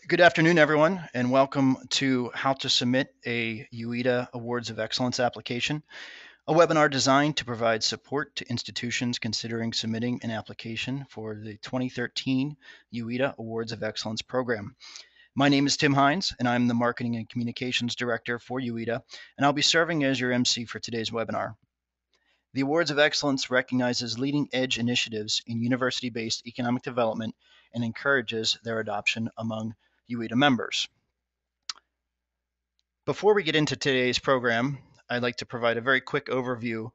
Good afternoon, everyone, and welcome to How to Submit a UEDA Awards of Excellence application, a webinar designed to provide support to institutions considering submitting an application for the 2013 UEDA Awards of Excellence program. My name is Tim Hines, and I'm the Marketing and Communications Director for UEDA, and I'll be serving as your MC for today's webinar. The Awards of Excellence recognizes leading-edge initiatives in university-based economic development and encourages their adoption among UEDA members. Before we get into today's program, I'd like to provide a very quick overview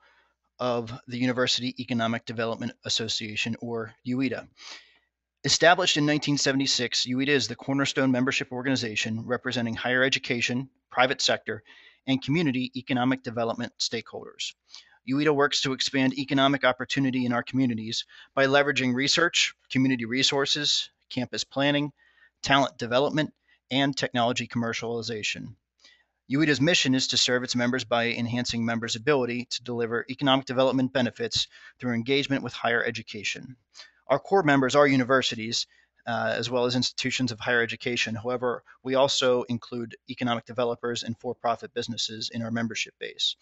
of the University Economic Development Association, or UEDA. Established in 1976, UEDA is the cornerstone membership organization representing higher education, private sector, and community economic development stakeholders. UEDA works to expand economic opportunity in our communities by leveraging research, community resources, campus planning, talent development, and technology commercialization. UEDA's mission is to serve its members by enhancing members' ability to deliver economic development benefits through engagement with higher education. Our core members are universities, as well as institutions of higher education. However, we also include economic developers and for-profit businesses in our membership base.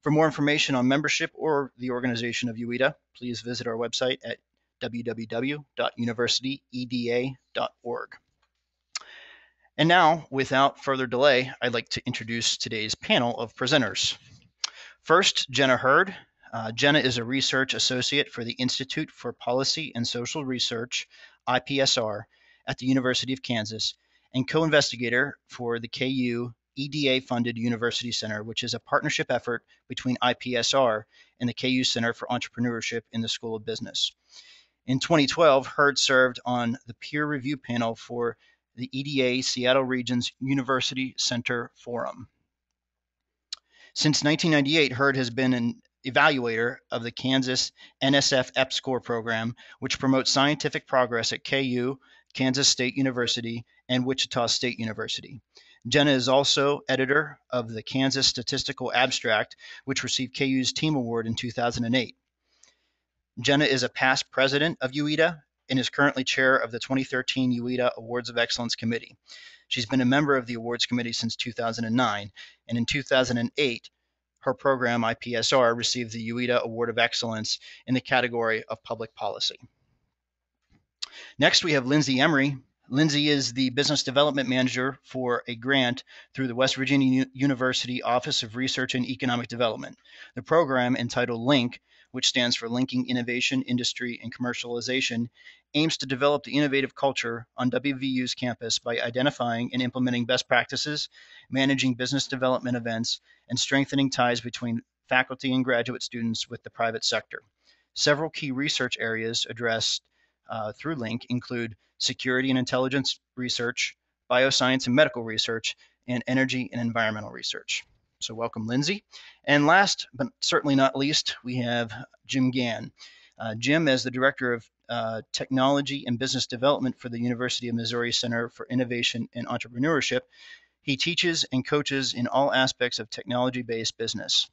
For more information on membership or the organization of UEDA, please visit our website at www.universityeda.org. And now, without further delay, I'd like to introduce today's panel of presenters. First, Jenna Hurd. Jenna is a research associate for the Institute for Policy and Social Research, IPSR, at the University of Kansas, and co-investigator for the KU EDA-funded University Center, which is a partnership effort between IPSR and the KU Center for Entrepreneurship in the School of Business. In 2012, Hurd served on the peer review panel for the EDA Seattle Region's University Center Forum. Since 1998, Hurd has been an evaluator of the Kansas NSF EPSCoR program, which promotes scientific progress at KU, Kansas State University, and Wichita State University. Jenna is also editor of the Kansas Statistical Abstract, which received KU's Team Award in 2008. Jenna is a past president of UEDA and is currently chair of the 2013 UEDA Awards of Excellence Committee. She's been a member of the awards committee since 2009, and in 2008, her program, IPSR, received the UEDA Award of Excellence in the category of public policy. Next, we have Lindsay Emery. Lindsay is the business development manager for a grant through the West Virginia University Office of Research and Economic Development. The program, entitled LINK, which stands for Linking Innovation, Industry, and Commercialization, aims to develop the innovative culture on WVU's campus by identifying and implementing best practices, managing business development events, and strengthening ties between faculty and graduate students with the private sector. Several key research areas addressed through LINK include security and intelligence research, bioscience and medical research, and energy and environmental research. So welcome, Lindsay. And last, but certainly not least, we have Jim Gann. Jim, as the Director of Technology and Business Development for the University of Missouri Center for Innovation and Entrepreneurship, he teaches and coaches in all aspects of technology-based business.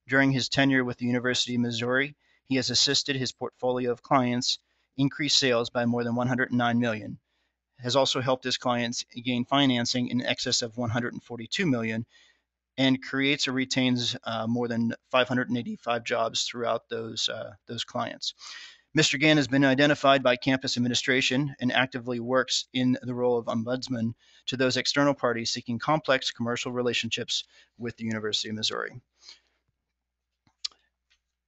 During his tenure with the University of Missouri, he has assisted his portfolio of clients increase sales by more than 109 million, has also helped his clients gain financing in excess of 142 million, and creates or retains more than 585 jobs throughout those clients. Mr. Gann has been identified by campus administration and actively works in the role of ombudsman to those external parties seeking complex commercial relationships with the University of Missouri.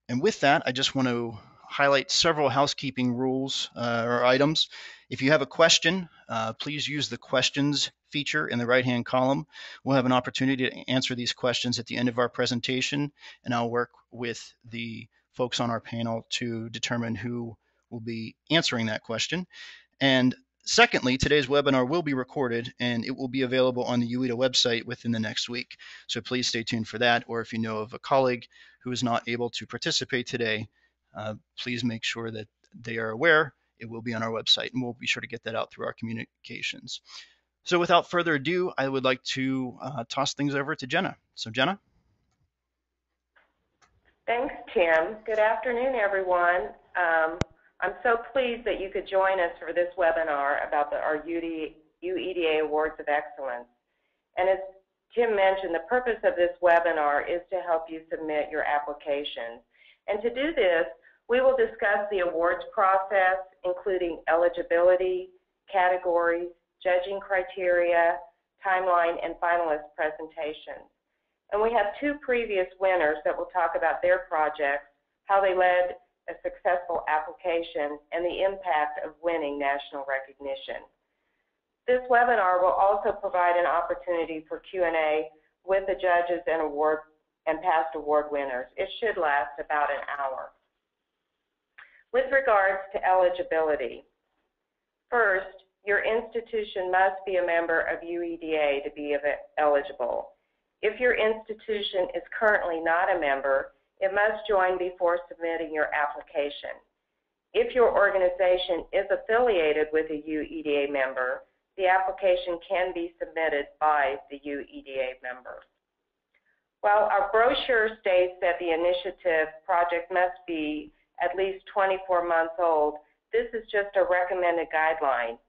And with that, I just want to highlight several housekeeping rules or items. If you have a question, please use the questions feature in the right-hand column. We'll have an opportunity to answer these questions at the end of our presentation, and I'll work with the folks on our panel to determine who will be answering that question. And secondly, today's webinar will be recorded and it will be available on the UEDA website within the next week. So please stay tuned for that. Or if you know of a colleague who is not able to participate today, please make sure that they are aware. It will be on our website, and we'll be sure to get that out through our communications. So without further ado, I would like to toss things over to Jenna. So Jenna? Thanks, Tim. Good afternoon, everyone. I'm so pleased that you could join us for this webinar about our UEDA Awards of Excellence. And as Tim mentioned, the purpose of this webinar is to help you submit your applications. And to do this, we will discuss the awards process, including eligibility, categories, judging criteria, timeline, and finalist presentations. And we have two previous winners that will talk about their projects, how they led a successful application, and the impact of winning national recognition. This webinar will also provide an opportunity for Q&A with the judges and past award winners. It should last about an hour. With regards to eligibility, first, your institution must be a member of UEDA to be eligible. If your institution is currently not a member, it must join before submitting your application. If your organization is affiliated with a UEDA member, the application can be submitted by the UEDA member. While our brochure states that the initiative project must be at least 24 months old, this is just a recommended guideline.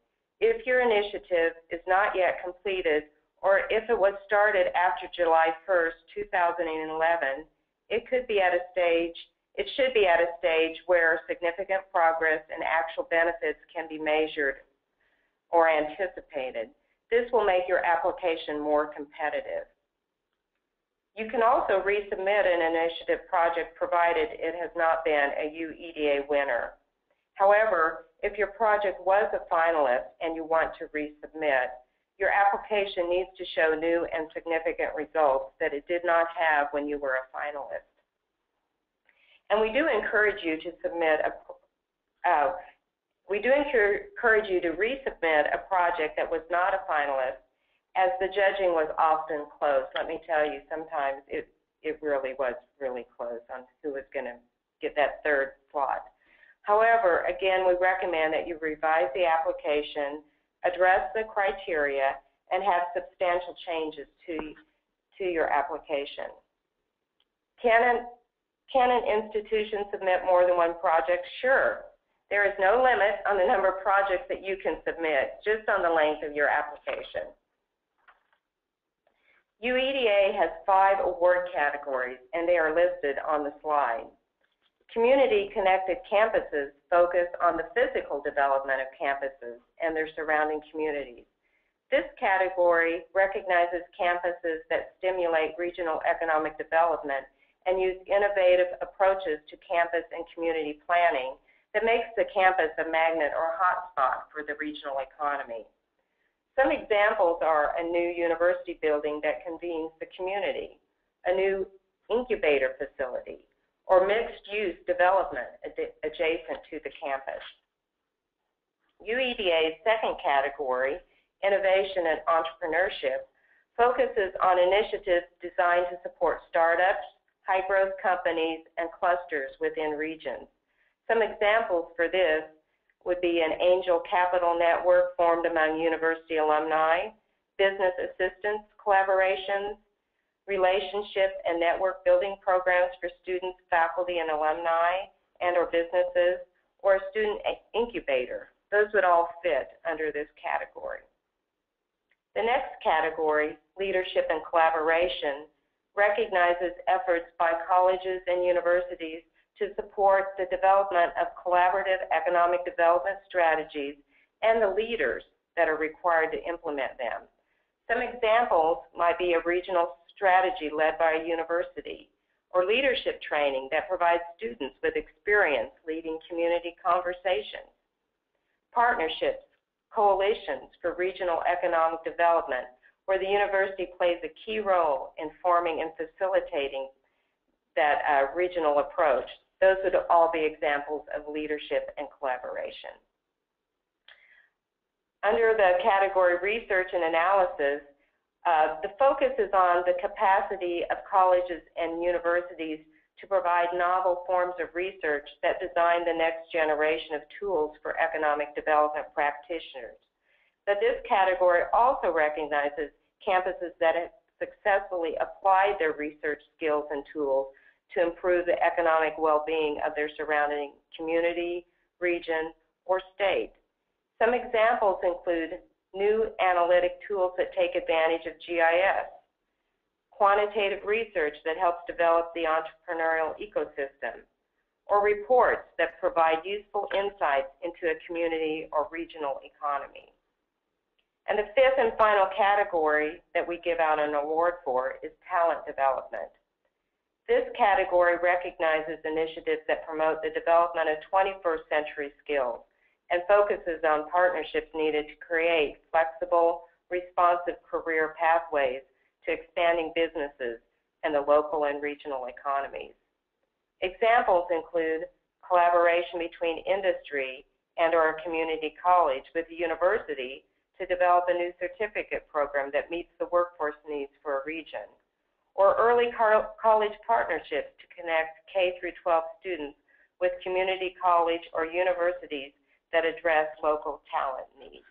If your initiative is not yet completed, or if it was started after July 1st, 2011, it should be at a stage where significant progress and actual benefits can be measured or anticipated. This will make your application more competitive. You can also resubmit an initiative project provided it has not been a UEDA winner. However, if your project was a finalist and you want to resubmit, your application needs to show new and significant results that it did not have when you were a finalist. And we do encourage you to resubmit a project that was not a finalist, as the judging was often close. Let me tell you, sometimes it really was really close on who was going to get that third slot. However, again, we recommend that you revise the application, address the criteria, and have substantial changes to your application. Can an institution submit more than one project? Sure. There is no limit on the number of projects that you can submit, just on the length of your application. UEDA has 5 award categories, and they are listed on the slide. Community-connected campuses focus on the physical development of campuses and their surrounding communities. This category recognizes campuses that stimulate regional economic development and use innovative approaches to campus and community planning that makes the campus a magnet or hotspot for the regional economy. Some examples are a new university building that convenes the community, a new incubator facility, or mixed-use development adjacent to the campus. UEDA's second category, Innovation and Entrepreneurship, focuses on initiatives designed to support startups, high-growth companies, and clusters within regions. Some examples for this would be an angel capital network formed among university alumni, business assistance collaborations, relationship and network building programs for students, faculty, and alumni, and or businesses, or a student incubator. Those would all fit under this category. The next category, Leadership and Collaboration, recognizes efforts by colleges and universities to support the development of collaborative economic development strategies and the leaders that are required to implement them. Some examples might be a regional strategy led by a university, or leadership training that provides students with experience leading community conversations. Partnerships, coalitions for regional economic development, where the university plays a key role in forming and facilitating that regional approach. Those would all be examples of leadership and collaboration. Under the category Research and Analysis, the focus is on the capacity of colleges and universities to provide novel forms of research that design the next generation of tools for economic development practitioners. But this category also recognizes campuses that have successfully applied their research skills and tools to improve the economic well-being of their surrounding community, region, or state. Some examples include new analytic tools that take advantage of GIS, quantitative research that helps develop the entrepreneurial ecosystem, or reports that provide useful insights into a community or regional economy. And the fifth and final category that we give out an award for is talent development. This category recognizes initiatives that promote the development of 21st century skills and focuses on partnerships needed to create flexible, responsive career pathways to expanding businesses and the local and regional economies. Examples include collaboration between industry and/or a community college with the university to develop a new certificate program that meets the workforce needs for a region, or early college partnerships to connect K through 12 students with community college or universities that address local talent needs.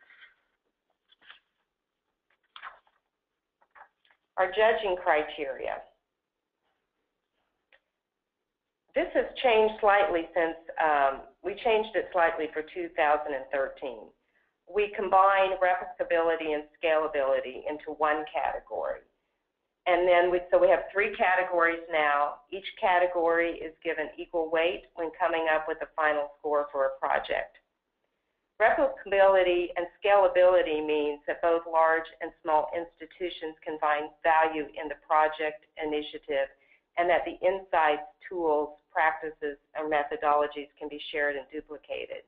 Our judging criteria. This has changed slightly since, we changed it slightly for 2013. We combine replicability and scalability into one category. And then so we have three categories now. Each category is given equal weight when coming up with the final score for a project. Replicability and scalability means that both large and small institutions can find value in the project initiative, and that the insights, tools, practices, and methodologies can be shared and duplicated.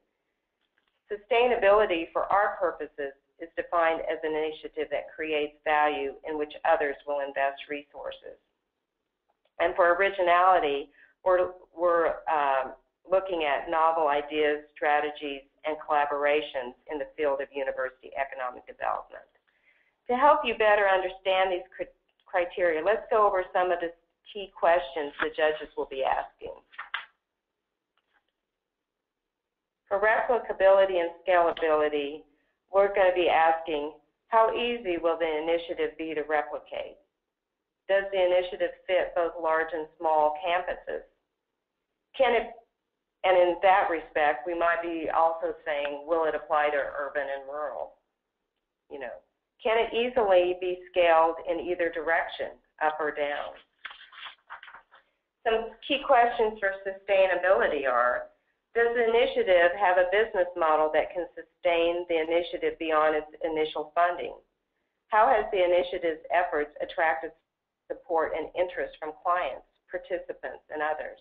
Sustainability, for our purposes, is defined as an initiative that creates value in which others will invest resources. And for originality, we're looking at novel ideas, strategies, and collaborations in the field of university economic development. To help you better understand these criteria, let's go over some of the key questions the judges will be asking. For replicability and scalability, we're going to be asking, how easy will the initiative be to replicate? Does the initiative fit both large and small campuses? Can it, and in that respect, we might be also saying, will it apply to urban and rural? You know, can it easily be scaled in either direction, up or down? Some key questions for sustainability are, does the initiative have a business model that can sustain the initiative beyond its initial funding? How has the initiative's efforts attracted support and interest from clients, participants, and others?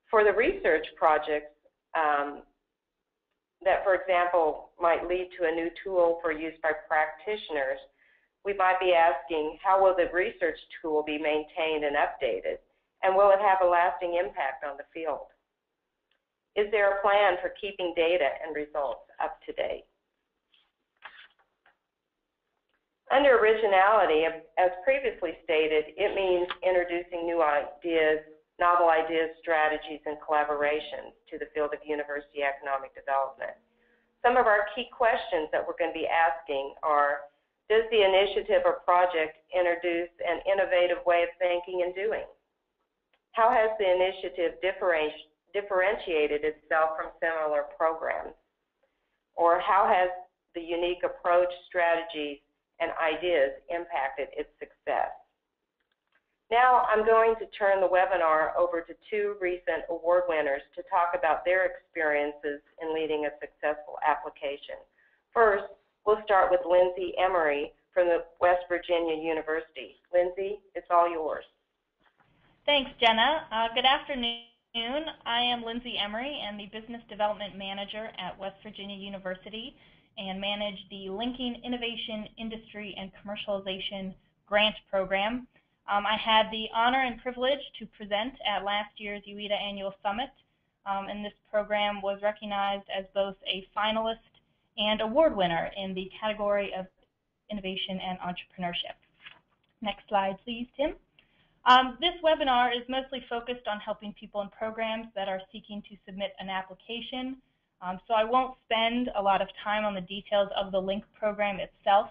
For the research projects that, for example, might lead to a new tool for use by practitioners, we might be asking, how will the research tool be maintained and updated? And will it have a lasting impact on the field? Is there a plan for keeping data and results up to date? Under originality, as previously stated, it means introducing new ideas, novel ideas, strategies, and collaborations to the field of university economic development. Some of our key questions that we're going to be asking are, does the initiative or project introduce an innovative way of thinking and doing? How has the initiative differentiated itself from similar programs? Or how has the unique approach, strategies, and ideas impacted its success? Now I'm going to turn the webinar over to two recent award winners to talk about their experiences in leading a successful application. First, we'll start with Lindsay Emery from the West Virginia University. Lindsay, it's all yours. Thanks, Jenna. Good afternoon. I am Lindsay Emery and the Business Development Manager at West Virginia University and manage the Linking Innovation, Industry, and Commercialization Grant Program. I had the honor and privilege to present at last year's UEDA Annual Summit, and this program was recognized as both a finalist and award winner in the category of innovation and entrepreneurship. Next slide, please, Tim. This webinar is mostly focused on helping people in programs that are seeking to submit an application, so I won't spend a lot of time on the details of the LINK program itself.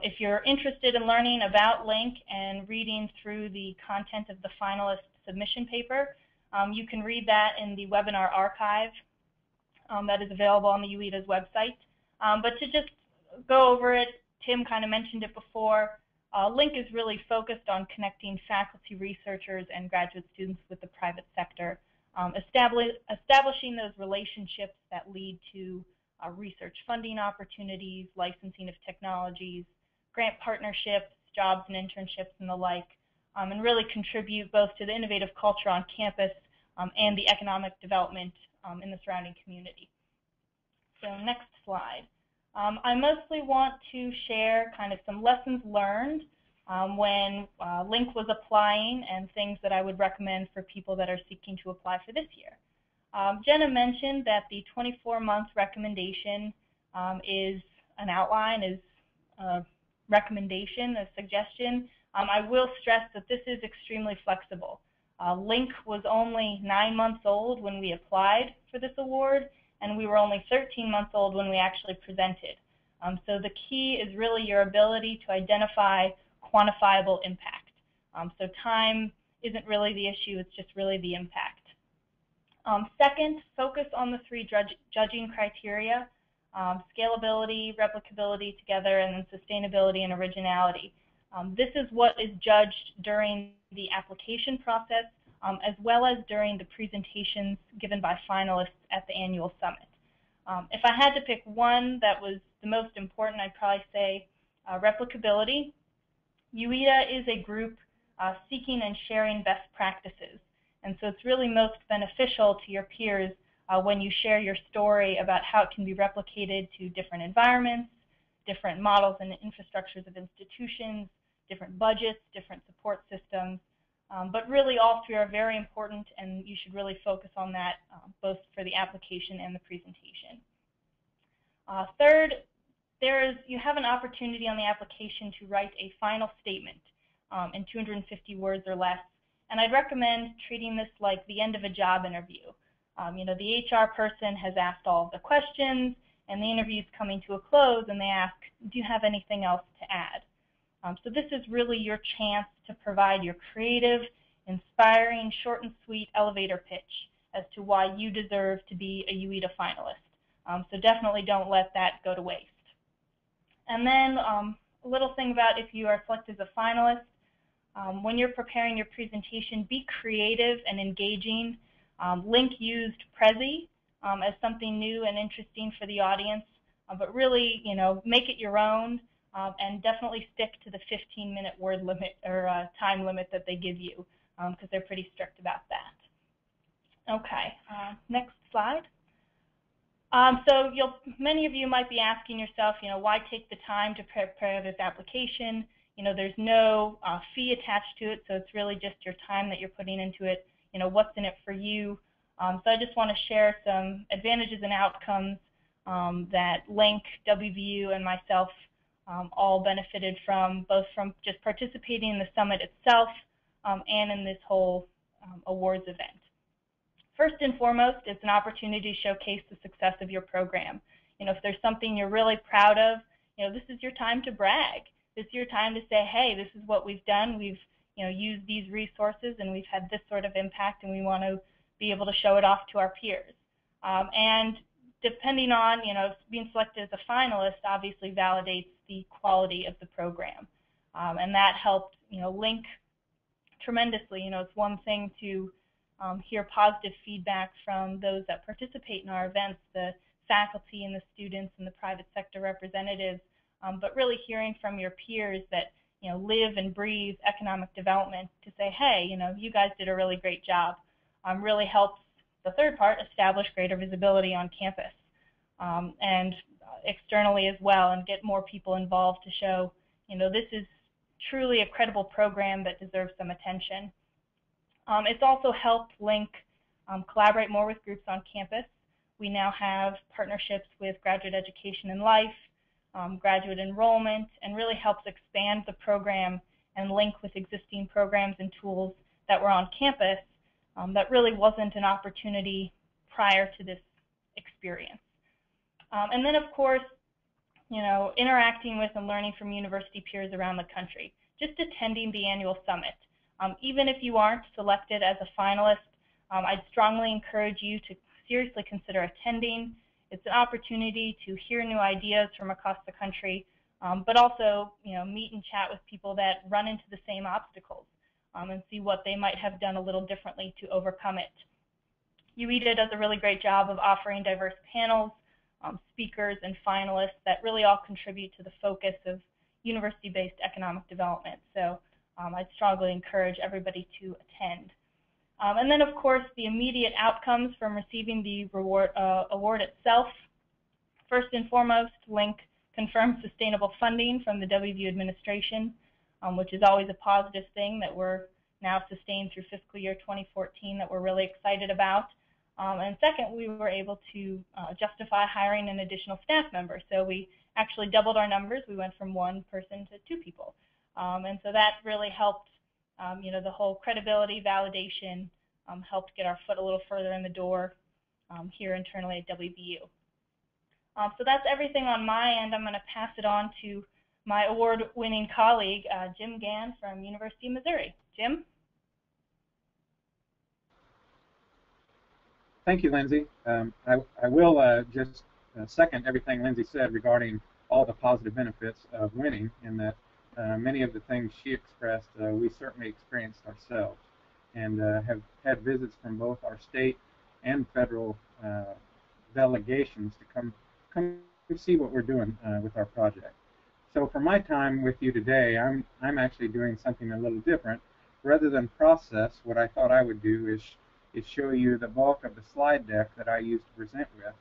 If you're interested in learning about LINK and reading through the content of the finalist submission paper, you can read that in the webinar archive that is available on the UEDA's website. But to just go over it. Tim kind of mentioned it before. LINK is really focused on connecting faculty, researchers, and graduate students with the private sector, establishing those relationships that lead to research funding opportunities, licensing of technologies, grant partnerships, jobs and internships, and the like, and really contribute both to the innovative culture on campus and the economic development in the surrounding community. So next slide. I mostly want to share kind of some lessons learned when LINK was applying and things that I would recommend for people that are seeking to apply for this year. Jenna mentioned that the 24-month recommendation is an outline, is a recommendation, a suggestion. I will stress that this is extremely flexible. LINK was only 9 months old when we applied for this award, and we were only 13 months old when we actually presented. So the key is really your ability to identify quantifiable impact. So time isn't really the issue, it's just really the impact. Second, focus on the 3 judging criteria, scalability, replicability together, and then sustainability and originality. This is what is judged during the application process, as well as during the presentations given by finalists at the annual summit. If I had to pick one that was the most important, I'd probably say replicability. UEDA is a group seeking and sharing best practices, and so it's really most beneficial to your peers when you share your story about how it can be replicated to different environments, different models and infrastructures of institutions, different budgets, different support systems. But really all 3 are very important, and you should really focus on that both for the application and the presentation. Third, you have an opportunity on the application to write a final statement in 250 words or less, and I'd recommend treating this like the end of a job interview. You know, the HR person has asked all of the questions, and the interview is coming to a close, and they ask, do you have anything else to add? So this is really your chance to provide your creative, inspiring, short and sweet elevator pitch as to why you deserve to be a UEDA finalist. So definitely don't let that go to waste. And then a little thing about if you are selected as a finalist, when you're preparing your presentation, be creative and engaging. LINK used Prezi as something new and interesting for the audience, but really, you know, make it your own. And definitely stick to the 15-minute word limit or time limit that they give you, because they're pretty strict about that. Okay, next slide. So many of you might be asking yourself, you know, why take the time to prepare this application? You know, there's no fee attached to it, so it's really just your time that you're putting into it. You know, what's in it for you? So I just want to share some advantages and outcomes that LINK, WVU, and myself all benefited from, both from just participating in the summit itself and in this whole awards event. First and foremost, it's an opportunity to showcase the success of your program. You know, if there's something you're really proud of, you know, this is your time to brag. This is your time to say, hey, this is what we've done. We've, you know, used these resources and we've had this sort of impact, and we want to be able to show it off to our peers. And depending on, you know, being selected as a finalist obviously validates the quality of the program. And that helped, you know, LINK tremendously. You know, it's one thing to hear positive feedback from those that participate in our events, the faculty and the students and the private sector representatives, but really hearing from your peers that, you know, live and breathe economic development to say, hey, you know, you guys did a really great job, really helps the third part, establish greater visibility on campus and externally as well, and get more people involved to show, you know, this is truly a credible program that deserves some attention. It's also helped LINK collaborate more with groups on campus. We now have partnerships with Graduate Education and Life, graduate enrollment, and really helps expand the program and link with existing programs and tools that were on campus that really wasn't an opportunity prior to this experience. And then, of course, you know, interacting with and learning from university peers around the country. Just attending the annual summit. Even if you aren't selected as a finalist, I'd strongly encourage you to seriously consider attending. It's an opportunity to hear new ideas from across the country, but also, meet and chat with people that run into the same obstacles, and see what they might have done a little differently to overcome it. UEDA does a really great job of offering diverse panels, speakers, and finalists that really all contribute to the focus of university-based economic development. So I'd strongly encourage everybody to attend. And then, of course, the immediate outcomes from receiving the award itself. First and foremost, LINC confirmed sustainable funding from the WVU administration, which is always a positive thing that we're now sustained through fiscal year 2014 that we're really excited about. And second, we were able to justify hiring an additional staff member. So we actually doubled our numbers. We went from 1 person to 2 people. And so that really helped, the whole credibility, validation, helped get our foot a little further in the door here internally at WVU. So that's everything on my end. I'm going to pass it on to my award-winning colleague, Jim Gann from University of Missouri. Jim? Thank you, Lindsay. I will just second everything Lindsay said regarding all the positive benefits of winning, in that many of the things she expressed, we certainly experienced ourselves, and have had visits from both our state and federal delegations to come see what we're doing with our project. So for my time with you today, I'm actually doing something a little different. Rather than process, what I thought I would do is show you the bulk of the slide deck that I used to present with.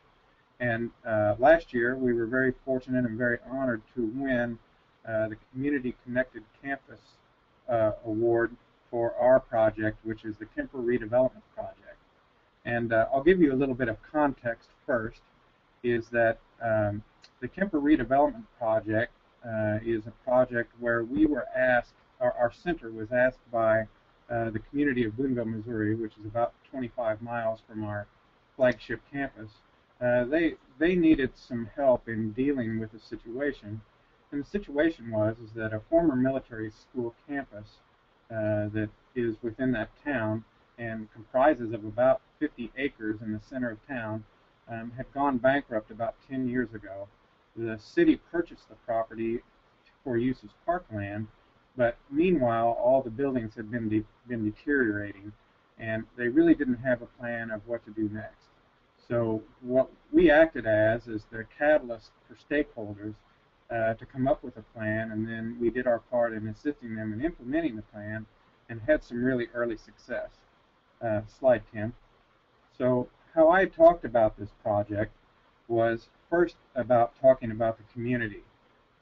And last year, we were very fortunate and very honored to win the Community Connected Campus Award for our project, which is the Kemper Redevelopment Project. And I'll give you a little bit of context first, is that the Kemper Redevelopment Project is a project where we were asked, our center was asked by the community of Boonville, Missouri, which is about 25 miles from our flagship campus. They needed some help in dealing with the situation, and the situation was that a former military school campus that is within that town and comprises of about 50 acres in the center of town had gone bankrupt about 10 years ago. The city purchased the property for use as parkland, but meanwhile, all the buildings had been deteriorating, and they really didn't have a plan of what to do next. So what we acted as is the catalyst for stakeholders to come up with a plan, and then we did our part in assisting them in implementing the plan, and had some really early success. Slide 10. So how I talked about this project was first about talking about the community.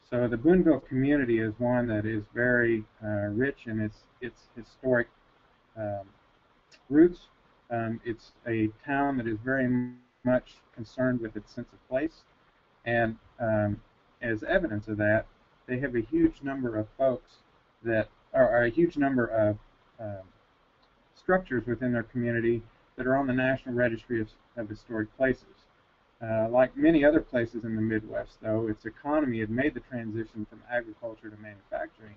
So the Boonville community is one that is very rich in its historic roots. It's a town that is very much concerned with its sense of place, and as evidence of that, they have a huge number of folks that are a huge number of structures within their community that are on the National Registry of Historic Places. Like many other places in the Midwest, though, its economy had made the transition from agriculture to manufacturing.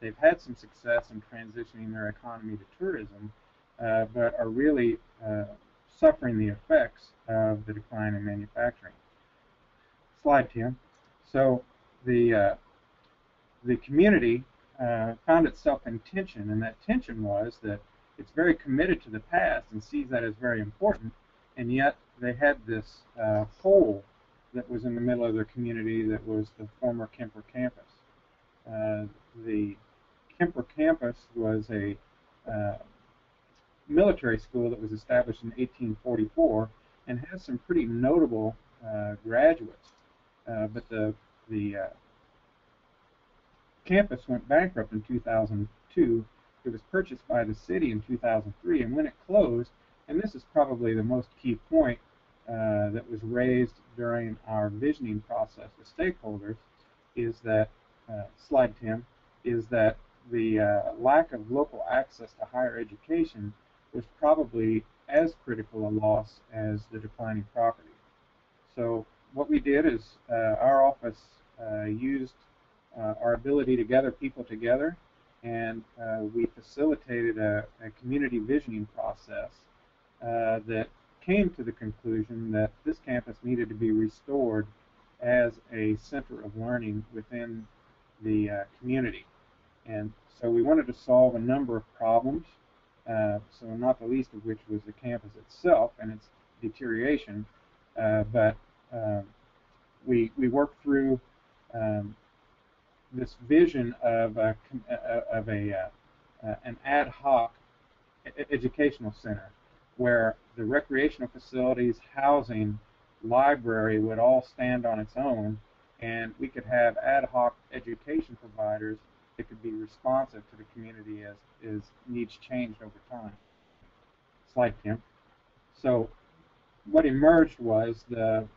They've had some success in transitioning their economy to tourism, but are really suffering the effects of the decline in manufacturing. Slide 10. So the community found itself in tension, and that tension was that it's very committed to the past and sees that as very important, and yet they had this hole that was in the middle of their community that was the former Kemper campus. The Kemper campus was a military school that was established in 1844 and has some pretty notable graduates, but the campus went bankrupt in 2002. It was purchased by the city in 2003, and when it closed, and this is probably the most key point that was raised during our visioning process with stakeholders, is that, slide 10, is that the lack of local access to higher education was probably as critical a loss as the declining property. So what we did is our office used our ability to gather people together, and we facilitated a community visioning process that came to the conclusion that this campus needed to be restored as a center of learning within the community. And so we wanted to solve a number of problems, so not the least of which was the campus itself and its deterioration, but we worked through this vision of an ad hoc educational center where the recreational facilities, housing, library would all stand on its own, and we could have ad hoc education providers that could be responsive to the community as needs changed over time. Slide, Kim. So what emerged was the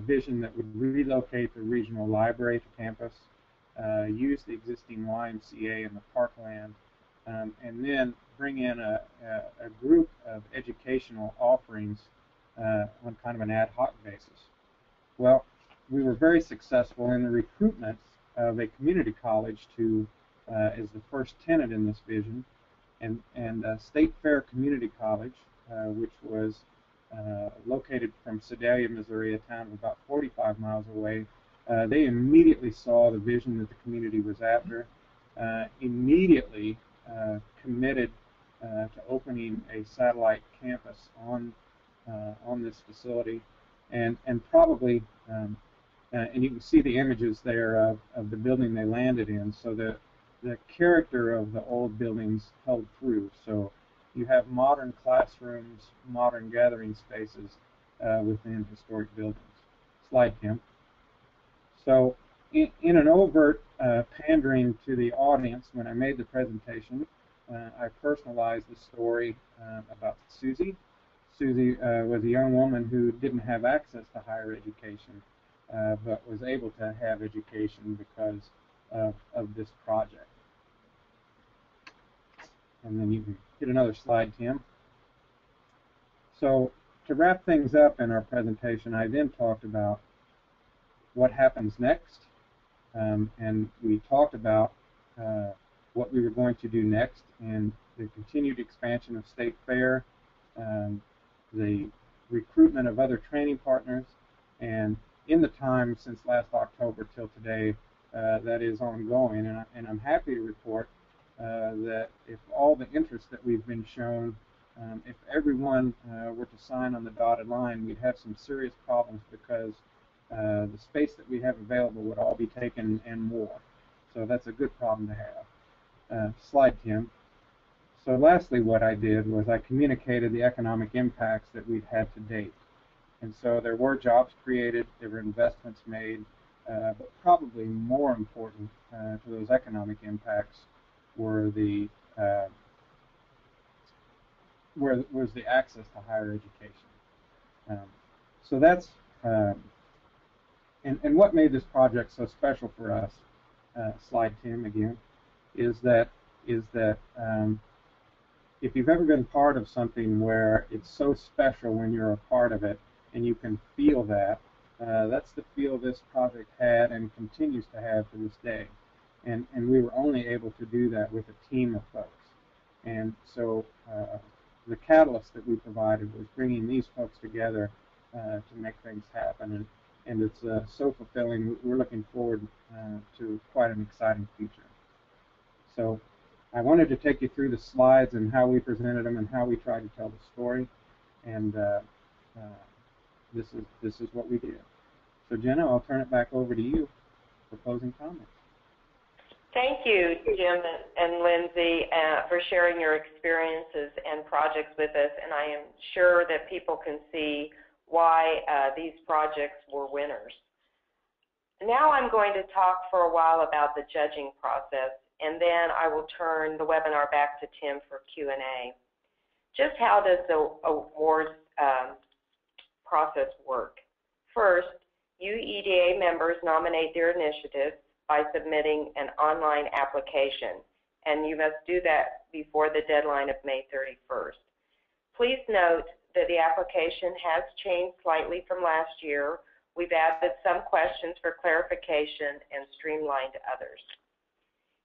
vision that would relocate the regional library to campus, use the existing YMCA in the parkland, and then bring in a group of educational offerings on kind of an ad hoc basis. Well, we were very successful in the recruitment of a community college to as the first tenant in this vision, and State Fair Community College, which was located from Sedalia, Missouri, a town of about 45 miles away. They immediately saw the vision that the community was after, immediately committed to opening a satellite campus on this facility, and probably, and you can see the images there of the building they landed in, so that the character of the old buildings held through. So you have modern classrooms, modern gathering spaces within historic buildings. Slide, Kim. So in an overt pandering to the audience, when I made the presentation, I personalized the story about Susie. Susie was a young woman who didn't have access to higher education, but was able to have education because of this project. And then you can get another slide, Tim. So to wrap things up in our presentation, I then talked about what happens next, and we talked about what we were going to do next, and the continued expansion of State Fair, the recruitment of other training partners, and in the time since last October till today, that is ongoing, and I'm happy to report that if all the interest that we've been shown, if everyone were to sign on the dotted line, we'd have some serious problems because the space that we have available would all be taken and more. So that's a good problem to have. Slide, Tim. So lastly, what I did was I communicated the economic impacts that we've had to date. And so there were jobs created, there were investments made, but probably more important to those economic impacts were the was the access to higher education. So that's and what made this project so special for us, slide 10 again, is that if you've ever been part of something where it's so special when you're a part of it and you can feel that, that's the feel this project had and continues to have to this day. And we were only able to do that with a team of folks. And so the catalyst that we provided was bringing these folks together to make things happen. And it's so fulfilling. We're looking forward to quite an exciting future. So I wanted to take you through the slides and how we presented them and how we tried to tell the story. And this is what we did. So Jenna, I'll turn it back over to you for closing comments. Thank you, Jim and Lindsay, for sharing your experiences and projects with us, and I am sure that people can see why these projects were winners. Now I'm going to talk for a while about the judging process, and then I will turn the webinar back to Tim for Q&A. Just how does the awards process work? First, UEDA members nominate their initiatives by submitting an online application, and you must do that before the deadline of May 31st. Please note that the application has changed slightly from last year. We've added some questions for clarification and streamlined others.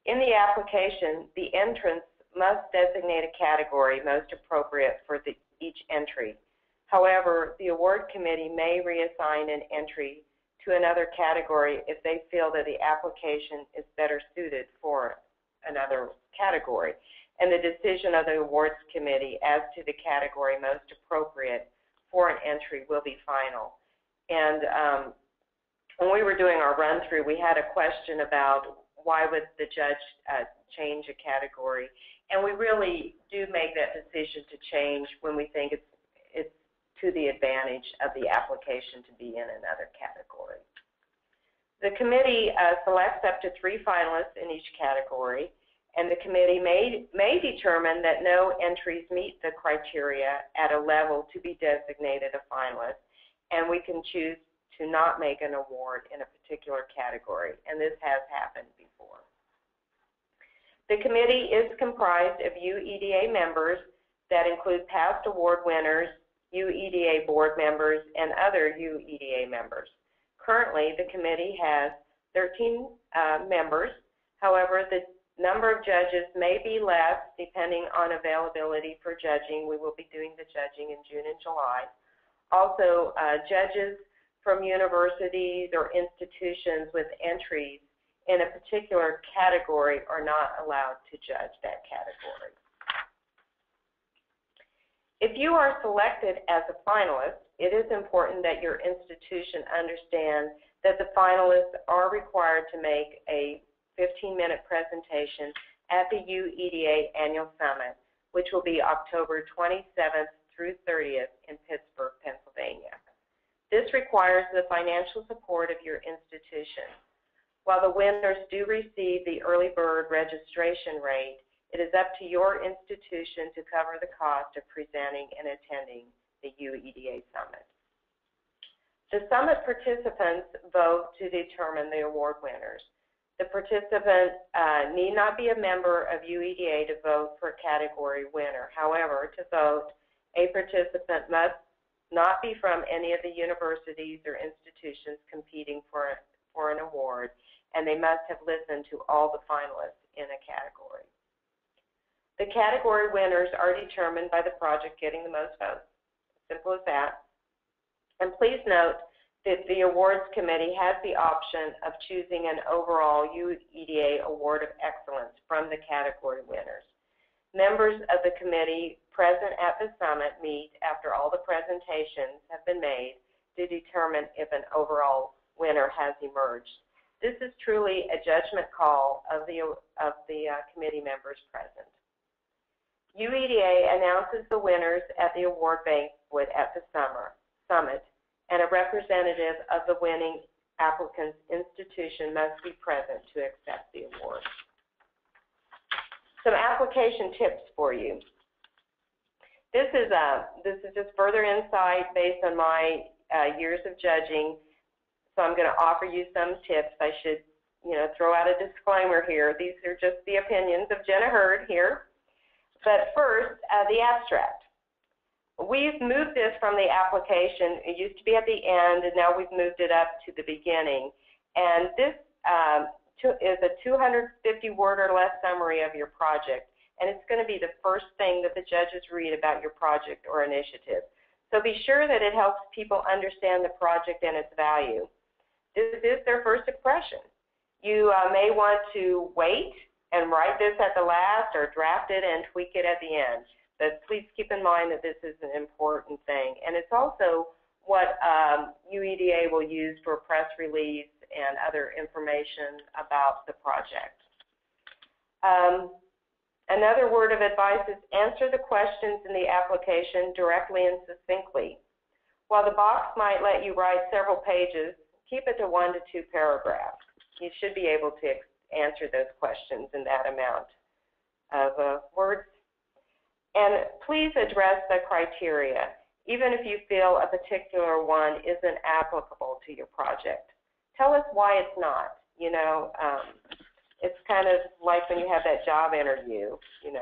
In the application, the entrants must designate a category most appropriate for each entry. However, the award committee may reassign an entry to another category if they feel that the application is better suited for another category. And the decision of the awards committee as to the category most appropriate for an entry will be final. And when we were doing our run-through, we had a question about why would the judge change a category. And we really do make that decision to change when we think it's to the advantage of the application to be in another category. The committee selects up to 3 finalists in each category, and the committee may determine that no entries meet the criteria at a level to be designated a finalist, and we can choose to not make an award in a particular category, and this has happened before. The committee is comprised of UEDA members that include past award winners, UEDA board members, and other UEDA members. Currently, the committee has 13 members. However, the number of judges may be less depending on availability for judging. We will be doing the judging in June and July. Also, judges from universities or institutions with entries in a particular category are not allowed to judge that category. If you are selected as a finalist, it is important that your institution understands that the finalists are required to make a 15-minute presentation at the UEDA Annual Summit, which will be October 27th through 30th in Pittsburgh, Pennsylvania. This requires the financial support of your institution. While the winners do receive the early bird registration rate, it is up to your institution to cover the cost of presenting and attending the UEDA Summit. The Summit participants vote to determine the award winners. The participant need not be a member of UEDA to vote for a category winner. However, to vote, a participant must not be from any of the universities or institutions competing for an award, and they must have listened to all the finalists in a category. The category winners are determined by the project getting the most votes. Simple as that. And please note that the awards committee has the option of choosing an overall UEDA Award of Excellence from the category winners. Members of the committee present at the summit meet after all the presentations have been made to determine if an overall winner has emerged. This is truly a judgment call of the committee members present. UEDA announces the winners at the award banquet at the summit, and a representative of the winning applicant's institution must be present to accept the award. Some application tips for you. This is just further insight based on my years of judging, so I'm going to offer you some tips. I should, throw out a disclaimer here. These are just the opinions of Jenna Hurd here. But first, the abstract. We've moved this from the application. It used to be at the end, and now we've moved it up to the beginning. And this is a 250-word or less summary of your project, and it's going to be the first thing that the judges read about your project or initiative. So be sure that it helps people understand the project and its value. This is their first impression. You may want to wait and write this at the last or draft it and tweak it at the end. But please keep in mind that this is an important thing. And it's also what UEDA will use for press release and other information about the project. Another word of advice is answer the questions in the application directly and succinctly. While the box might let you write several pages, keep it to 1 to 2 paragraphs. You should be able to answer those questions in that amount of words. And please address the criteria, even if you feel a particular one isn't applicable to your project. Tell us why it's not. It's kind of like when you have that job interview, you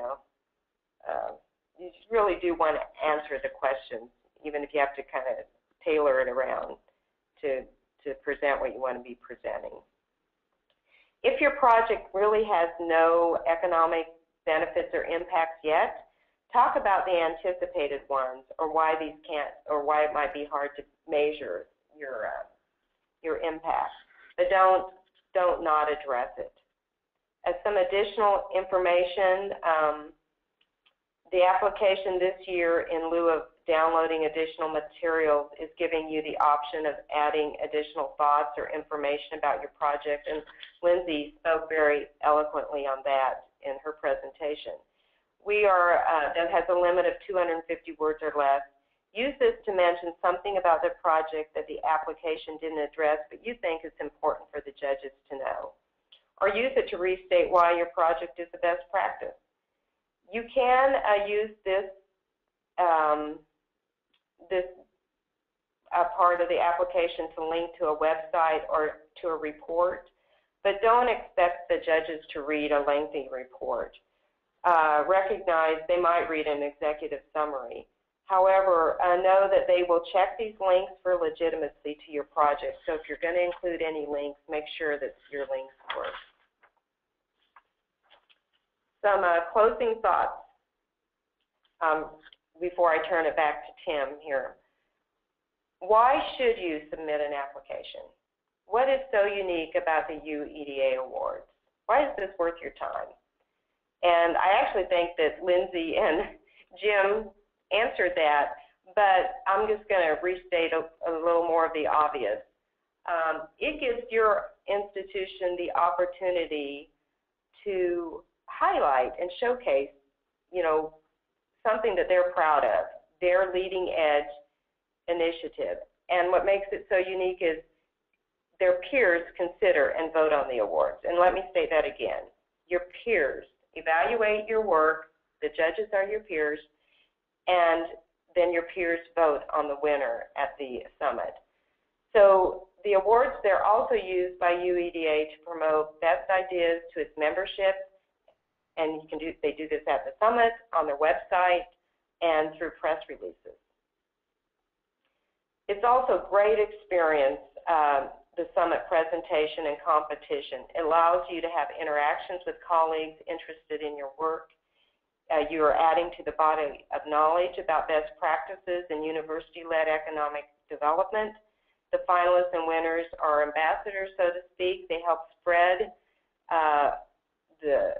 really do want to answer the questions, even if you have to kind of tailor it around to present what you want to be presenting. If your project really has no economic benefits or impacts yet, Talk about the anticipated ones, or why these can't, or why it might be hard to measure your impact. But don't not address it. As some additional information, the application this year, in lieu of downloading additional materials, is giving you the option of adding additional thoughts or information about your project, and Lindsay spoke very eloquently on that in her presentation. That has a limit of 250 words or less. Use this to mention something about the project that the application didn't address, but you think is important for the judges to know. Or use it to restate why your project is the best practice. You can use this part of the application to link to a website or to a report, but don't expect the judges to read a lengthy report. Recognize they might read an executive summary. However, know that they will check these links for legitimacy to your project. So if you're going to include any links, make sure that your links work. Some closing thoughts before I turn it back to Tim here. Why should you submit an application? What is so unique about the UEDA Awards? Why is this worth your time? And I actually think that Lindsay and Jim answered that, but I'm just going to restate a little more of the obvious. It gives your institution the opportunity to highlight and showcase, something that they're proud of, their leading edge initiative. And what makes it so unique is their peers consider and vote on the awards. And let me state that again. Your peers evaluate your work, the judges are your peers, and then your peers vote on the winner at the summit. So the awards, they're also used by UEDA to promote best ideas to its membership, and they do this at the summit, on their website, and through press releases. It's also a great experience, the summit presentation and competition. It allows you to have interactions with colleagues interested in your work. You are adding to the body of knowledge about best practices in university-led economic development. The finalists and winners are ambassadors, so to speak. They help spread the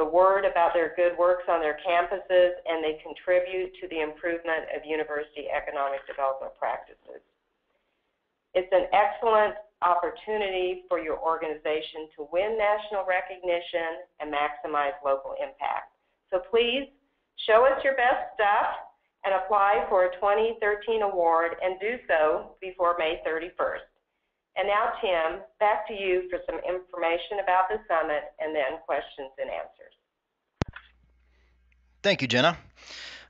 word about their good works on their campuses, and they contribute to the improvement of university economic development practices. It's an excellent opportunity for your organization to win national recognition and maximize local impact. So please show us your best stuff and apply for a 2013 award, and do so before May 31st. And now, Tim, back to you for some information about the summit and then questions and answers. Thank you, Jenna.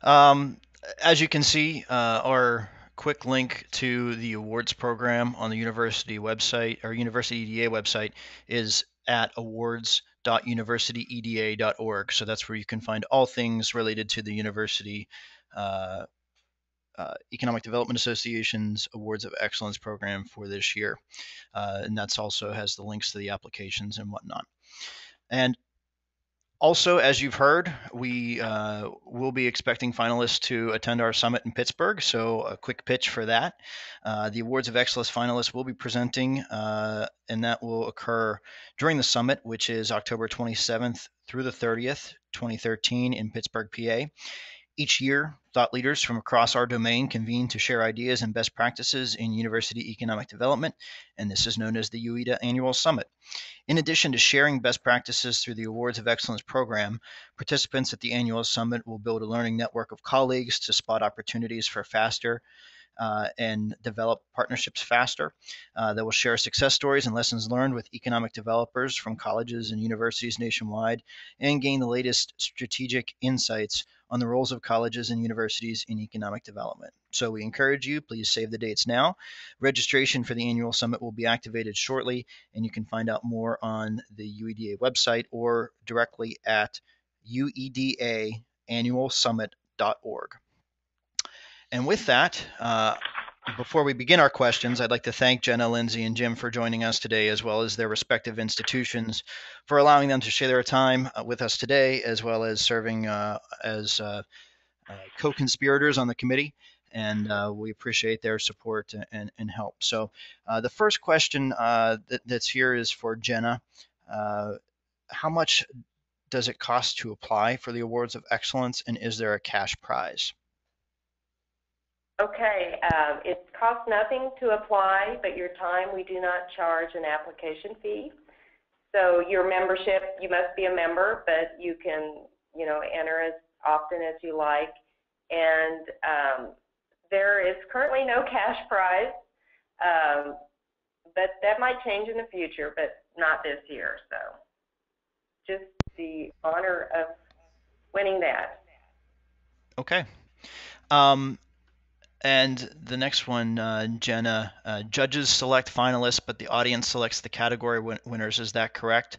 As you can see, our quick link to the awards program on the university website, or University EDA website, is at awards.universityeda.org. So that's where you can find all things related to the University Economic Development Association's Awards of Excellence program for this year. And that's also has the links to the applications and whatnot. And also, as you've heard, we will be expecting finalists to attend our summit in Pittsburgh, so a quick pitch for that. The Awards of Excellence finalists will be presenting, and that will occur during the summit, which is October 27th through the 30th, 2013 in Pittsburgh, PA. Each year, thought leaders from across our domain convene to share ideas and best practices in university economic development, and this is known as the UEDA Annual Summit. In addition to sharing best practices through the Awards of Excellence program, participants at the Annual Summit will build a learning network of colleagues to spot opportunities for faster and develop partnerships faster. They will share success stories and lessons learned with economic developers from colleges and universities nationwide, and gain the latest strategic insights on the roles of colleges and universities in economic development. So we encourage you, please save the dates now. Registration for the annual summit will be activated shortly, and you can find out more on the UEDA website or directly at uedaannualsummit.org. And with that, Before we begin our questions, I'd like to thank Jenna, Lindsay, and Jim for joining us today, as well as their respective institutions for allowing them to share their time with us today, as well as serving as co-conspirators on the committee. And we appreciate their support and help. So the first question that's here is for Jenna. How much does it cost to apply for the Awards of Excellence, and is there a cash prize? Okay, it costs nothing to apply, but your time, we do not charge an application fee. So your membership, you must be a member, but you can, enter as often as you like. And there is currently no cash prize, but that might change in the future, but not this year. So just the honor of winning that. Okay. And the next one, Jenna, judges select finalists, but the audience selects the category winners. Is that correct?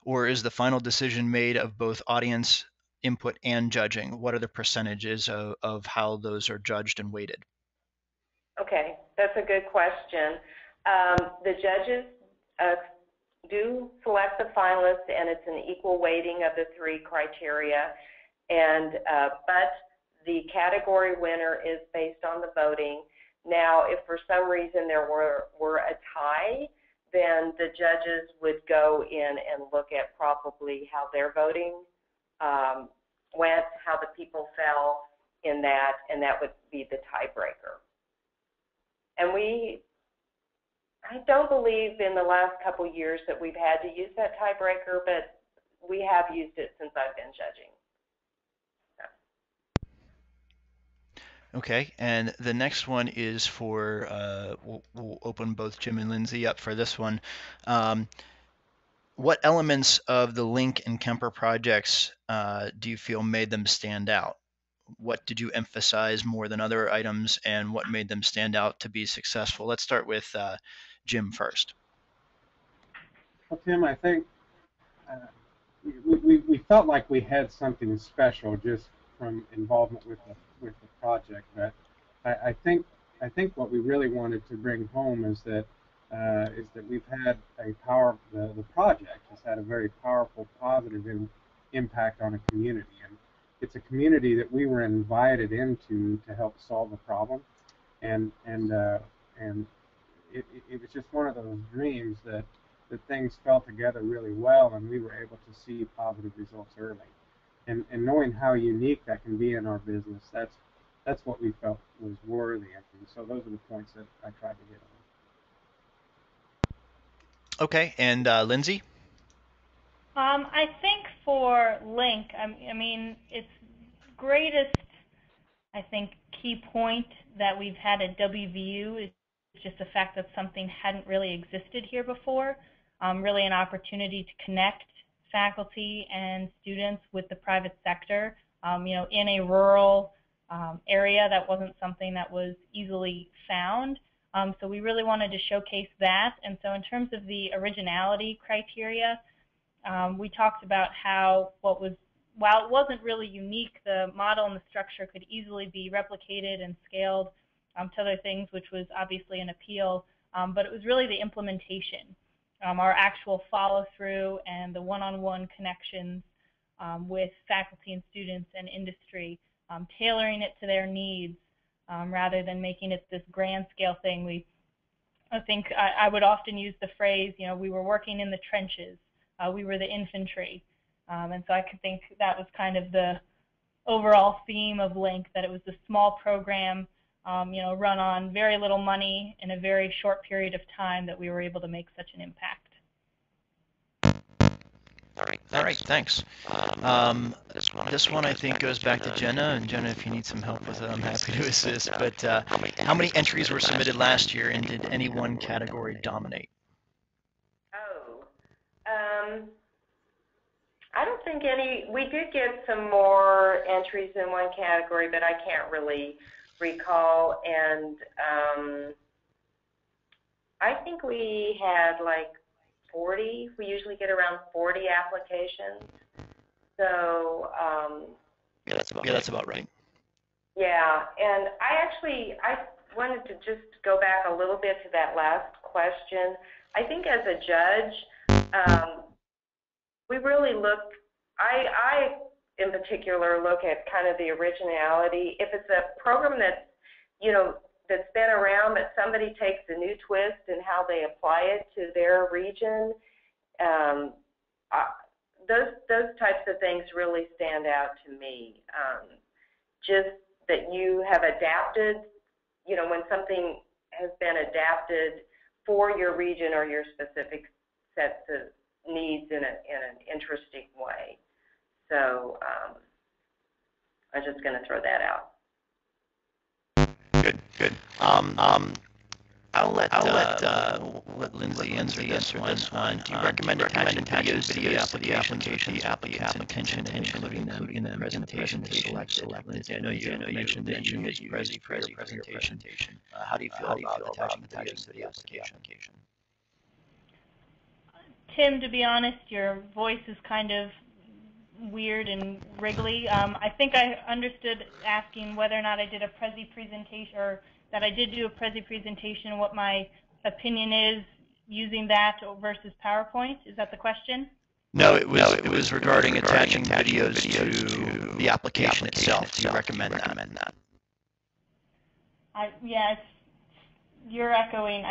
Or is the final decision made of both audience input and judging? What are the percentages of how those are judged and weighted? Okay, that's a good question. The judges do select the finalists, and it's an equal weighting of the three criteria. And but the category winner is based on the voting. Now, if for some reason there were a tie, then the judges would go in and look at probably how their voting went, how the people fell in that, and that would be the tiebreaker. And I don't believe in the last couple years that we've had to use that tiebreaker, but we have used it since I've been judging. Okay, and the next one is for, we'll open both Jim and Lindsay up for this one. What elements of the Link and Kemper projects do you feel made them stand out? What did you emphasize more than other items, and what made them stand out to be successful? Let's start with Jim first. Well, Tim, I think we felt like we had something special just from involvement with the project. But I think what we really wanted to bring home is that we've had the project has had a very powerful positive impact on a community, and it's a community that we were invited into to help solve a problem, and it was just one of those dreams that things fell together really well, and we were able to see positive results early. And knowing how unique that can be in our business, that's what we felt was worthy. And so those are the points that I tried to get on. Okay, and Lindsay? I think for Link, I mean, its greatest, I think, key point that we've had at WVU is just the fact that something hadn't really existed here before. Really an opportunity to connect faculty and students with the private sector, in a rural area that wasn't something that was easily found. So we really wanted to showcase that. And so in terms of the originality criteria, we talked about how while it wasn't really unique, the model and the structure could easily be replicated and scaled to other things, which was obviously an appeal, but it was really the implementation. Our actual follow-through and the one-on-one connections with faculty and students and industry, tailoring it to their needs rather than making it this grand-scale thing. I think I would often use the phrase, we were working in the trenches. We were the infantry. And so I could think that was kind of the overall theme of Link, that it was a small program, run on very little money in a very short period of time, that we were able to make such an impact. All right, thanks. This one I think goes back to Jenna, and Jenna, if you need some help with it, I'm happy to assist. But how many entries were submitted last year, and did any one category dominate? I don't think any. We did get some more entries in one category, but I can't really recall. And I think we had like 40. We usually get around 40 applications. So yeah, that's about right. Yeah, and I wanted to just go back a little bit to that last question. I think as a judge, we really look, I in particular look at kind of the originality. If it's a program that's, you know, that's been around, but somebody takes a new twist in how they apply it to their region, those types of things really stand out to me. Just that you have adapted, you know, when something has been adapted for your region or your specific sets of needs in an interesting way. So I'm just going to throw that out. Good. I'll let Lindsay answer this one. Do you recommend attaching videos to the application, the applicant's intention, and including them in the presentation selected? Lindsay, I know you mentioned that you use Prezi for your presentation. How do you feel about attaching videos to the application? Tim, to be honest, your voice is kind of weird and wriggly. I think I understood asking whether or not I did a Prezi presentation, or that I did do a Prezi presentation, what my opinion is using that versus PowerPoint. Is that the question? No, it was regarding attaching videos to the application itself. Do you recommend that? Yeah, you're echoing.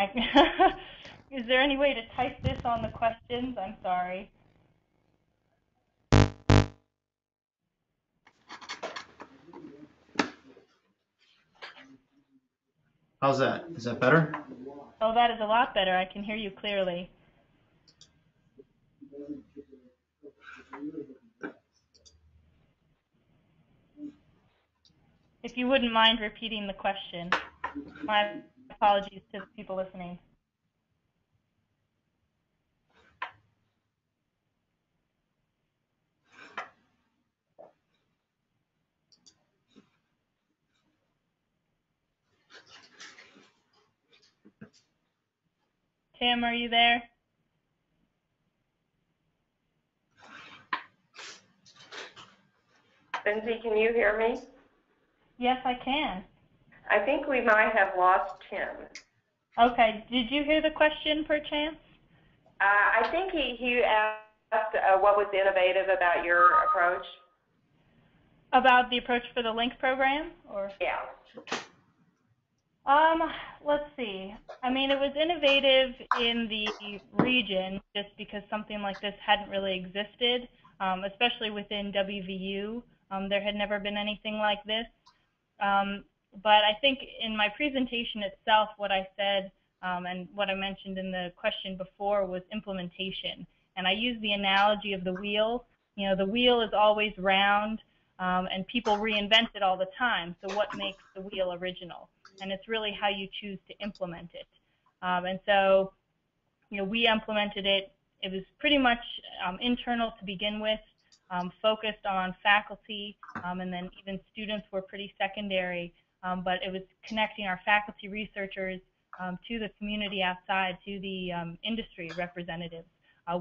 Is there any way to type this on the questions? I'm sorry. How's that? Is that better? Oh, that is a lot better. I can hear you clearly. If you wouldn't mind repeating the question. My apologies to the people listening. Tim, are you there? Lindsay, can you hear me? Yes, I can. I think we might have lost Tim. Okay. Did you hear the question, perchance? I think he asked what was innovative about your approach. About the approach for the LINK program, or? Yeah. Let's see. I mean, it was innovative in the region just because something like this hadn't really existed, especially within WVU. There had never been anything like this. But I think in my presentation itself, what I said and what I mentioned in the question before was implementation. And I used the analogy of the wheel. You know, the wheel is always round, and people reinvent it all the time. So what makes the wheel original? And it's really how you choose to implement it. And so, you know, we implemented it. It was pretty much internal to begin with, focused on faculty, and then even students were pretty secondary. But it was connecting our faculty researchers to the community outside, to the industry representatives.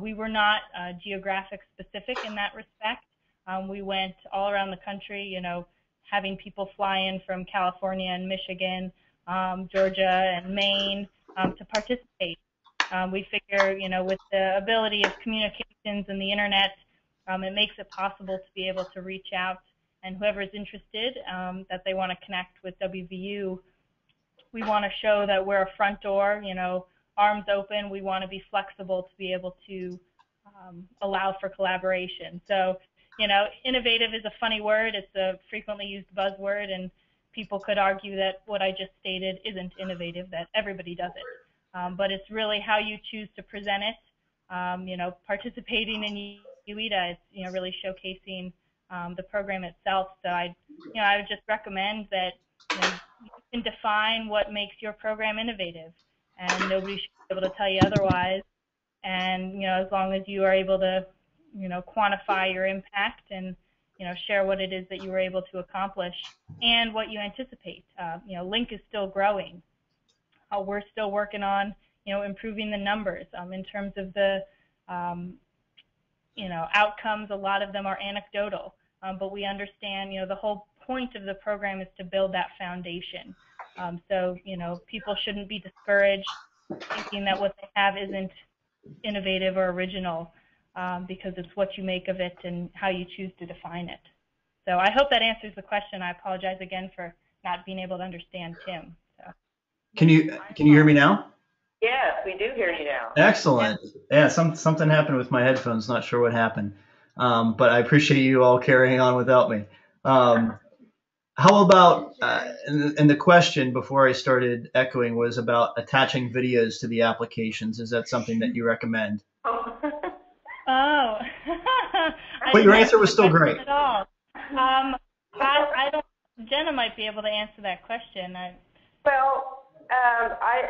We were not geographic specific in that respect. We went all around the country, you know, having people fly in from California and Michigan, Georgia and Maine to participate. We figure, you know, with the ability of communications and the internet, it makes it possible to be able to reach out, and whoever's interested, that they want to connect with WVU, we want to show that we're a front door, you know, arms open. We want to be flexible to be able to allow for collaboration. So, you know, innovative is a funny word. It's a frequently used buzzword, and people could argue that what I just stated isn't innovative, that everybody does it. But it's really how you choose to present it. You know, participating in UEDA is, you know, really showcasing the program itself. So I would just recommend that, you know, you can define what makes your program innovative, and nobody should be able to tell you otherwise. And, you know, as long as you are able to, you know, quantify your impact and, you know, share what it is that you were able to accomplish and what you anticipate. You know, LINK is still growing. We're still working on, you know, improving the numbers in terms of the, you know, outcomes. A lot of them are anecdotal, but we understand, you know, the whole point of the program is to build that foundation. So, people shouldn't be discouraged thinking that what they have isn't innovative or original, because it's what you make of it and how you choose to define it. So I hope that answers the question. I apologize again for not being able to understand Tim. So. Can you hear me now? Yes, we do hear you now. Excellent. Yeah, something happened with my headphones. Not sure what happened, but I appreciate you all carrying on without me. How about, and the question before I started echoing was about attaching videos to the applications. Is that something that you recommend? Oh. But your answer was still great. At all. I don't. Jenna might be able to answer that question.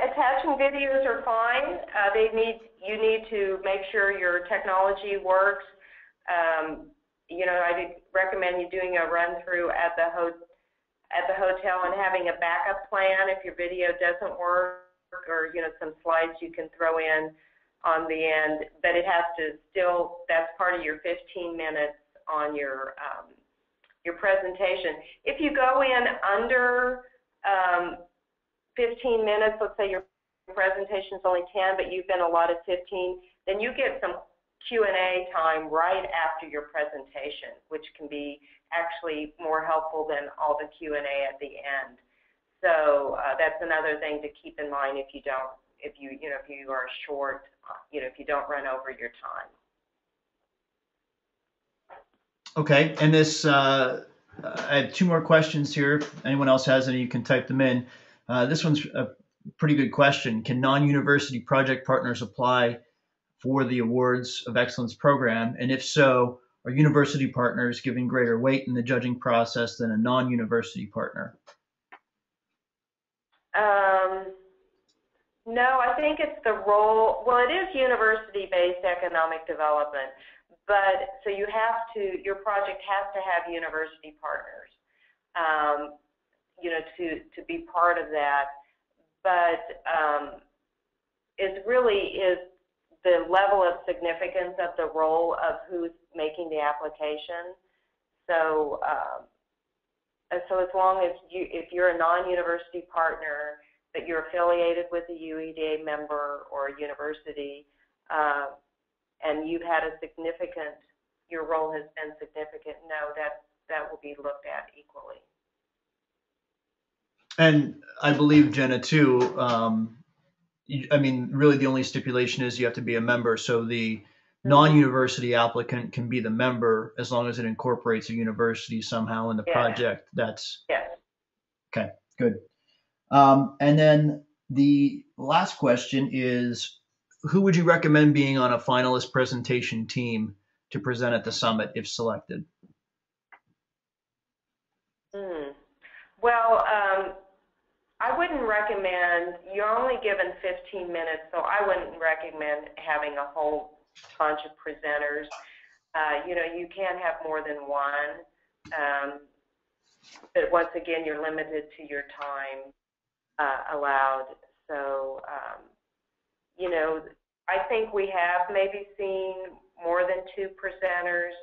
Attaching videos are fine. You need to make sure your technology works. I recommend you doing a run through at the hotel and having a backup plan if your video doesn't work, or some slides you can throw in on the end. But it has to still, that's part of your 15 minutes on your presentation. If you go in under 15 minutes, let's say your presentation is only 10, but you've been allotted 15, then you get some Q&A time right after your presentation, which can be actually more helpful than all the Q&A at the end. So that's another thing to keep in mind if you are short, if you don't run over your time. Okay, and this, I have two more questions here. If anyone else has any, you can type them in. This one's a pretty good question. Can non-university project partners apply for the Awards of Excellence program? And if so, are university partners given greater weight in the judging process than a non-university partner? No, I think it's the role. Well, it is university-based economic development, but so your project has to have university partners, to be part of that. But it really is the level of significance of the role of who's making the application. So, so as long as if you're a non-university partner, but you're affiliated with a UEDA member or a university, and you've had your role has been significant, no, that will be looked at equally. And I believe, Jenna, too, really the only stipulation is you have to be a member. So the non-university applicant can be the member as long as it incorporates a university somehow in the project. That's okay, good. And then the last question is, who would you recommend being on a finalist presentation team to present at the summit if selected? Well, I wouldn't recommend, you're only given 15 minutes, so I wouldn't recommend having a whole bunch of presenters. You can have more than one, but once again, you're limited to your time allowed. So, I think we have maybe seen more than 2 presenters.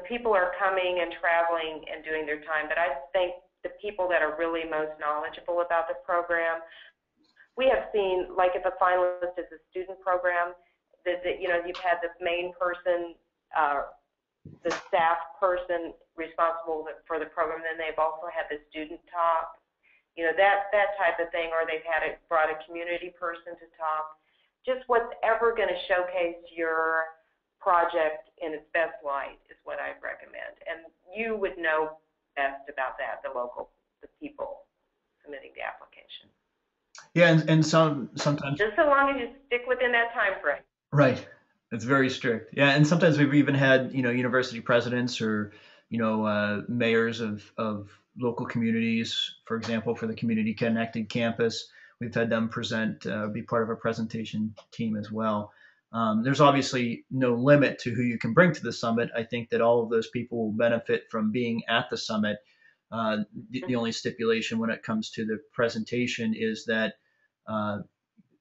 People are coming and traveling and doing their time, but I think the people that are really most knowledgeable about the program, we have seen, like if a finalist is a student program, that you've had this main person, the staff person responsible for the program, then they've also had the student talk, that type of thing, or they've brought a community person to talk. Just whatever going to showcase your project in its best light is what I'd recommend. And you would know best about that, the people submitting the application. Yeah, and sometimes. Just so long as you stick within that time frame. Right. It's very strict. Yeah, and sometimes we've even had, university presidents or, mayors of local communities, for example, for the Community Connected Campus. We've had them be part of a presentation team as well. There's obviously no limit to who you can bring to the summit. I think that all of those people will benefit from being at the summit. The only stipulation when it comes to the presentation is that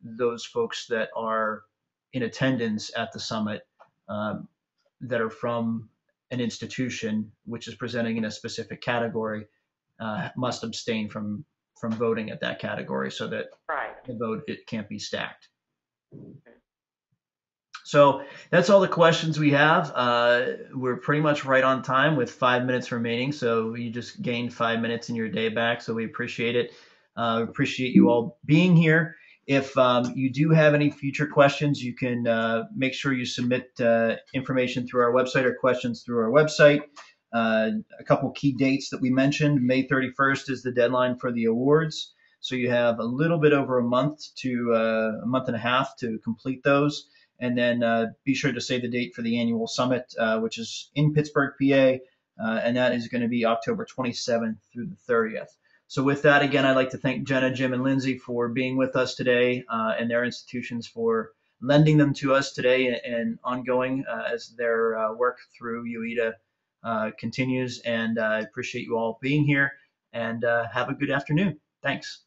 those folks that are in attendance at the summit that are from an institution which is presenting in a specific category must abstain from voting at that category, so that Right. the vote, it can't be stacked. So that's all the questions we have. We're pretty much right on time with 5 minutes remaining. So you just gained 5 minutes in your day back. So we appreciate it. Appreciate you all being here. If you do have any future questions, you can make sure you submit information through our website or questions through our website. A couple key dates that we mentioned. May 31st is the deadline for the awards. So you have a little bit over a month to a month and a half to complete those. And then be sure to save the date for the annual summit, which is in Pittsburgh, PA, and that is going to be October 27th through the 30th. So with that, again, I'd like to thank Jenna, Jim, and Lindsay for being with us today, and their institutions for lending them to us today and ongoing as their work through UEDA continues. And I appreciate you all being here, and have a good afternoon. Thanks.